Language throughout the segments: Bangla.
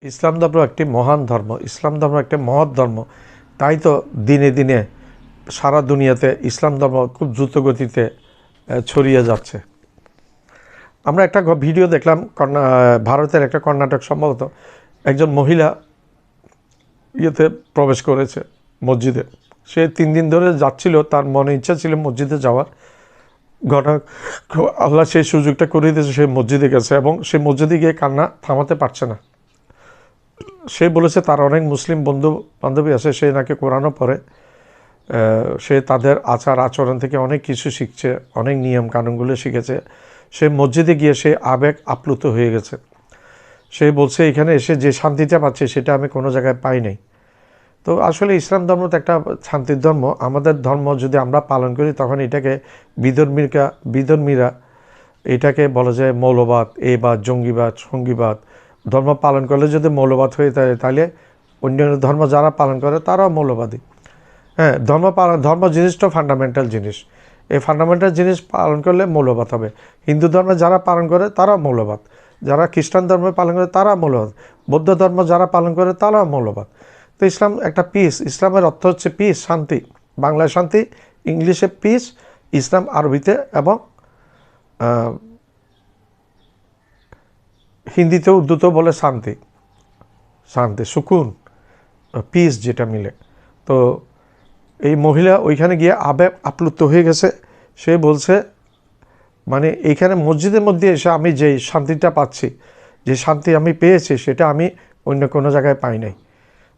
ইসলাম ধর্ম একটি মহান ধর্ম, ইসলাম ধর্ম একটি মহৎ ধর্ম। তাই তো দিনে দিনে সারা দুনিয়াতে ইসলাম ধর্ম খুব দ্রুত গতিতে ছড়িয়ে যাচ্ছে। আমরা একটা ভিডিও দেখলাম, ভারতের একটা কর্ণাটক সম্ভবত একজন মহিলা ইয়েতে প্রবেশ করেছে মসজিদে। সে 3 দিন ধরে যাচ্ছিল, তার মনে ইচ্ছা ছিল মসজিদে যাওয়ার। আল্লাহ সেই সুযোগটা করে দিয়েছে, সে মসজিদে গেছে এবং সে মসজিদে গিয়ে কান্না থামাতে পারছে না। সে বলেছে তার অনেক মুসলিম বন্ধু বান্ধবী আছে, সে নাকি কোরআনও পড়ে, সে তাদের আচার আচরণ থেকে অনেক কিছু শিখছে, অনেক নিয়ম কানুনগুলো শিখেছে। সে মসজিদে গিয়ে সে আবেগ আপ্লুত হয়ে গেছে। সে বলছে এখানে এসে যে শান্তিটা পাচ্ছে সেটা আমি কোনো জায়গায় পাই নাই। তো আসলে ইসলাম ধর্ম তো একটা শান্তির ধর্ম। আমাদের ধর্ম যদি আমরা পালন করি তখন এটাকে বিধর্মীরা এটাকে বলা যায় মৌলবাদ, বা জঙ্গিবাদ, সঙ্গীবাদ। ধর্ম পালন করলে যদি মৌলবাদ হয়ে থাকে তাহলে অন্যান্য ধর্ম যারা পালন করে তারাও মৌলবাদী। হ্যাঁ, ধর্ম জিনিসটা ফান্ডামেন্টাল জিনিস। এই ফান্ডামেন্টাল জিনিস পালন করলে মৌলবাদ হবে। হিন্দু ধর্মে যারা পালন করে তারাও মৌলবাদ, যারা খ্রিস্টান ধর্ম পালন করে তারা মৌলবাদ, বৌদ্ধ ধর্ম যারা পালন করে তারাও মৌলবাদ। তো ইসলাম একটা পিস, ইসলামের অর্থ হচ্ছে পিস, শান্তি। বাংলায় শান্তি, ইংলিশে পিস, ইসলাম আরবিতে এবং হিন্দিতে উর্দুতেও বলে শান্তি, শান্তি সুকুন, পিস যেটা মিলে। তো এই মহিলা ওইখানে গিয়ে আবেগ আপ্লুত হয়ে গেছে। সে বলছে মানে এইখানে মসজিদের মধ্যে এসে আমি যে শান্তিটা পাচ্ছি, যে শান্তি আমি পেয়েছি সেটা আমি অন্য কোনো জায়গায় পাই নাই।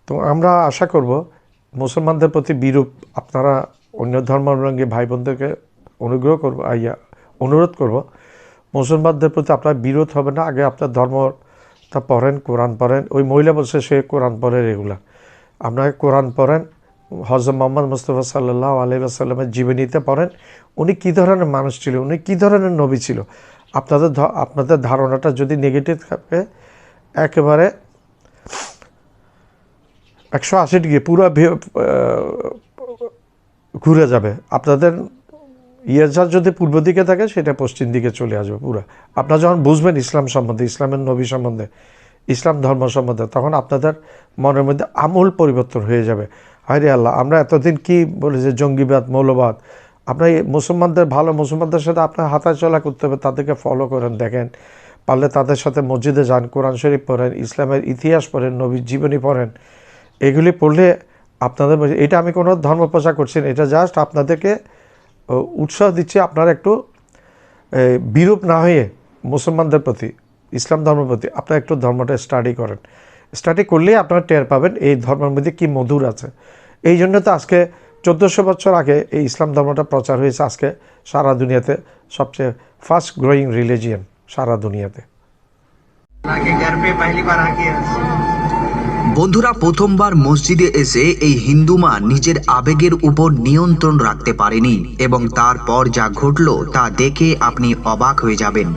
তো আমরা আশা করব মুসলমানদের প্রতি বিরূপ আপনারা অন্য ধর্মাবলম্বী ভাই বোনদেরকে অনুরোধ করব, মুসলমানদের প্রতি আপনার বিরোধ হবে না। আগে আপনার ধর্মটা পড়েন, কোরআন পড়েন। ওই মহিলা বলছে সে কোরআন পড়ে রেগুলার। আপনাকে কোরআন পড়েন, হযরত মুহাম্মদ মুস্তাফা সাল্লাল্লাহু আলাইহি ওয়াসাল্লামের জীবনীতে পড়েন, উনি কী ধরনের মানুষ ছিল, উনি কী ধরনের নবী ছিল। আপনাদের ধারণাটা যদি নেগেটিভ থাকে একেবারে 180 ডিগ্রি পুরো ঘুরে যাবে। আপনাদের ইয়ারজার যদি পূর্ব দিকে থাকে সেটা পশ্চিম দিকে চলে আসবে পুরো। আপনারা যখন বুঝবেন ইসলাম সম্বন্ধে, ইসলামের নবী সম্বন্ধে, ইসলাম ধর্ম সম্বন্ধে, তখন আপনাদের মনের মধ্যে আমূল পরিবর্তন হয়ে যাবে। হায়রে আল্লাহ, আমরা এতদিন কি বলি যে জঙ্গিবাদ, মৌলবাদ। আপনার মুসলমানদের মুসলমানদের সাথে আপনার হাঁটাচলা করতে হবে, তাদেরকে ফলো করেন, দেখেন, পারলে তাদের সাথে মসজিদে যান, কোরআন শরীফ পড়েন, ইসলামের ইতিহাস পড়েন, নবীর জীবনী পড়েন। এগুলি পড়লে আপনাদের, এটা আমি কোনো ধর্ম প্রচার করছি না, এটা জাস্ট আপনাদেরকে উৎসাহ দিচ্ছে আপনারা একটু বিরূপ না হয়ে মুসলমানদের প্রতি, ইসলাম ধর্মের প্রতি আপনারা একটু ধর্মটা স্টাডি করেন। স্টাডি করলেই আপনারা টের পাবেন এই ধর্মের মধ্যে কী মধুর আছে। এই জন্য তো আজকে 1400 বছর আগে এই ইসলাম ধর্মটা প্রচার হয়েছে, আজকে সারা দুনিয়াতে সবচেয়ে ফাস্ট গ্রোয়িং রিলিজিয়ন সারা দুনিয়াতে। বন্ধুরা, প্রথমবার মসজিদে এসে এই হিন্দু মা নিজের আবেগের উপর নিয়ন্ত্রণ রাখতে পারেনি এবং তারপর যা ঘটলো তা দেখে আপনি অবাক হয়ে যাবেন।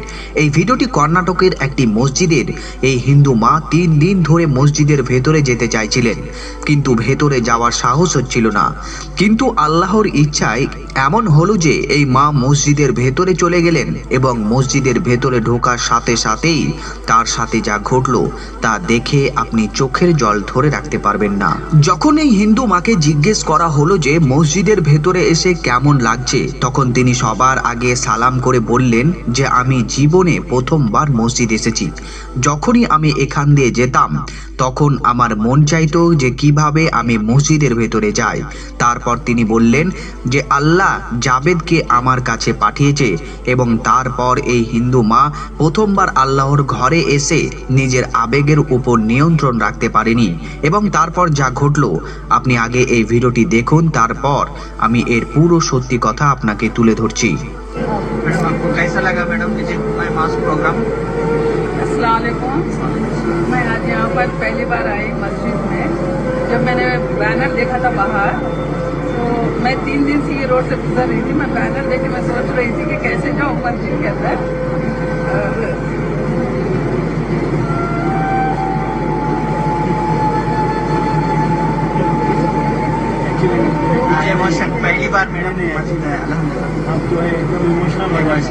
এই ভিডিওটি কর্ণাটকের একটি মসজিদের। এই হিন্দু মা 3 দিন ধরে মসজিদের ভেতরে যেতে চাইছিলেন, কিন্তু ভেতরে যাওয়ার সাহস হচ্ছিল না। কিন্তু আল্লাহর ইচ্ছায় এমন হলো যে এই মা মসজিদের ভেতরে চলে গেলেন এবং মসজিদের ভেতরে ঢোকার সাথে সাথেই তার সাথে যা ঘটলো তা দেখে আপনি চোখের জল ধরে রাখতে পারবেন না। যখন এই হিন্দু মাকে জিজ্ঞেস করা হলো যে মসজিদের ভেতরে এসে কেমন লাগছে, তখন তিনি সবার আগে সালাম করে বললেন যে আমি জীবনে প্রথমবার মসজিদ এসেছি। যখনই আমি এখান দিয়ে যেতাম তখন আমার মন চাইতো যে কিভাবে আমি মসজিদের ভেতরে যাই। তারপর তিনি বললেন যে আল্লাহ জাবেদকে আমার কাছে পাঠিয়েছে এবং তারপর এই হিন্দু মা প্রথমবার আল্লাহর ঘরে এসে নিজের আবেগের উপর নিয়ন্ত্রণ রাখতে পারেনি এবং তারপর যা ঘটলো আপনি আগে এই ভিডিওটি দেখুন, তারপর আমি এর পুরো সত্যি কথা আপনাকে তুলে ধরছি। मैडम, आपको कैसा लगा madam visit my mask program? अस्सलाम वालेकुम। मैं आज यहाँ पर पहली बार आई मस्जिद में। जब मैंने बैनर देखा था बाहर, तो मैं 3 दिन से ये रोड से गुजर रही थी। मैं बैनर देख के मैं सोच रही थी कि कैसे जाऊँ मस्जिद के अंदर। इमोशन पहली बार मैडम मस्जिद है, अल्हम्दुलिल्लाह। आप जो है एकदम इमोशनल हो गए।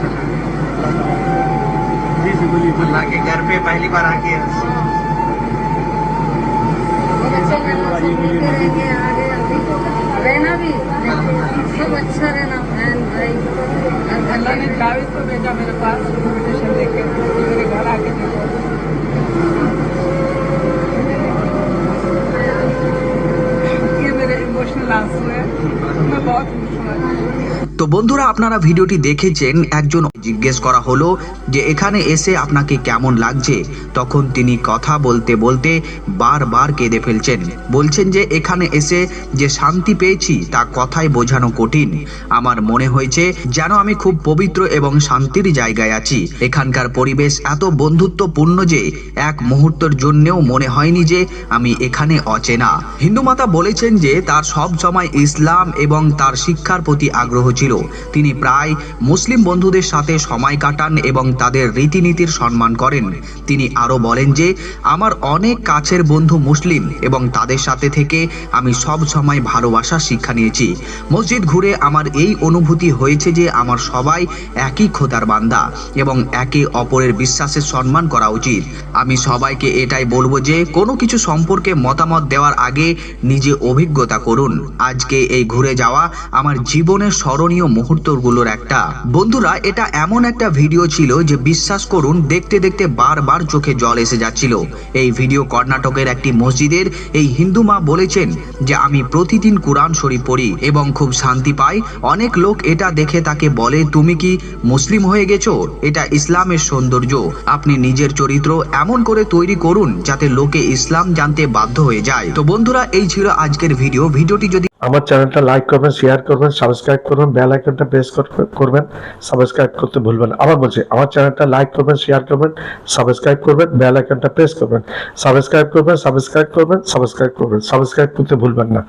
अल्लाह के घर पे पहली बार आके বন্ধুরা, আপনারা ভিডিওটি দেখেছেন। একজন জিজ্ঞেস করা হলো যে এখানে এসে আপনাকে কেমন লাগছে, তখন তিনি কথা বলতে বলতে বারবার কেঁদে ফেলছেন। বলছেন যে এখানে এসে যে শান্তি পেয়েছি তা কথায় বোঝানো কঠিন। আমার মনে হয়েছে যেন আমি খুব পবিত্র এবং শান্তির জায়গায় আছি। এখানকার পরিবেশ এত বন্ধুত্বপূর্ণ যে এক মুহূর্তের জন্যও মনে হয়নি যে আমি এখানে অচেনা। হিন্দু মাতা বলেছেন যে তার সব সময় ইসলাম এবং তার শিক্ষার প্রতি আগ্রহ ছিল। তিনি প্রায় মুসলিম বন্ধুদের সাথে সময় কাটান এবং তাদের রীতিনীতির সম্মান করেন। তিনি আরো বলেন যে আমার অনেক কাছের বন্ধু মুসলিম এবং তাদের সাথে থেকে আমি সব সময় ভালোবাসার শিক্ষা নিয়েছি। মসজিদ ঘুরে আমার এই অনুভূতি হয়েছে যে আমার সবাই একই খোদার বান্দা এবং একে অপরের বিশ্বাসের সম্মান করা উচিত। আমি সবাইকে এটাই বলবো যে কোনো কিছু সম্পর্কে মতামত দেওয়ার আগে নিজে অভিজ্ঞতা করুন। আজকে এই ঘুরে যাওয়া আমার জীবনের স্মরণীয় মুহূর্তগুলোর একটা। বন্ধুরা, এটা এমন একটা ভিডিও ছিল যে বিশ্বাস করুন দেখতে দেখতে বারবার চোখে জল এসে যাচ্ছিল। এই ভিডিও কর্ণাটকের একটি মসজিদের এই হিন্দু মা বলেছেন যে আমি প্রতিদিন কোরআন শরীফ পড়ি এবং খুব শান্তি পাই। অনেক লোক এটা দেখে তাকে বলে তুমি কি মুসলিম হয়ে গেছো? এটা ইসলামের সৌন্দর্য। আপনি নিজের চরিত্র এমন করে তৈরি করুন যাতে লোকে ইসলাম জানতে বাধ্য হয়ে যায়। তো বন্ধুরা, এই ছিল আজকের ভিডিও। ভিডিওটি যদি আমার চ্যানেলটা লাইক করবেন, শেয়ার করবেন, সাবস্ক্রাইব করবেন, বেল আইকনটা প্রেস করবেন, সাবস্ক্রাইব করতে ভুলবেন না। আবার বলছি, আমার চ্যানেলটা লাইক করবেন, শেয়ার করবেন, সাবস্ক্রাইব করবেন, বেল আইকনটা প্রেস করবেন, সাবস্ক্রাইব করবেন, সাবস্ক্রাইব করবেন, সাবস্ক্রাইব করবেন, সাবস্ক্রাইব করতে ভুলবেন না।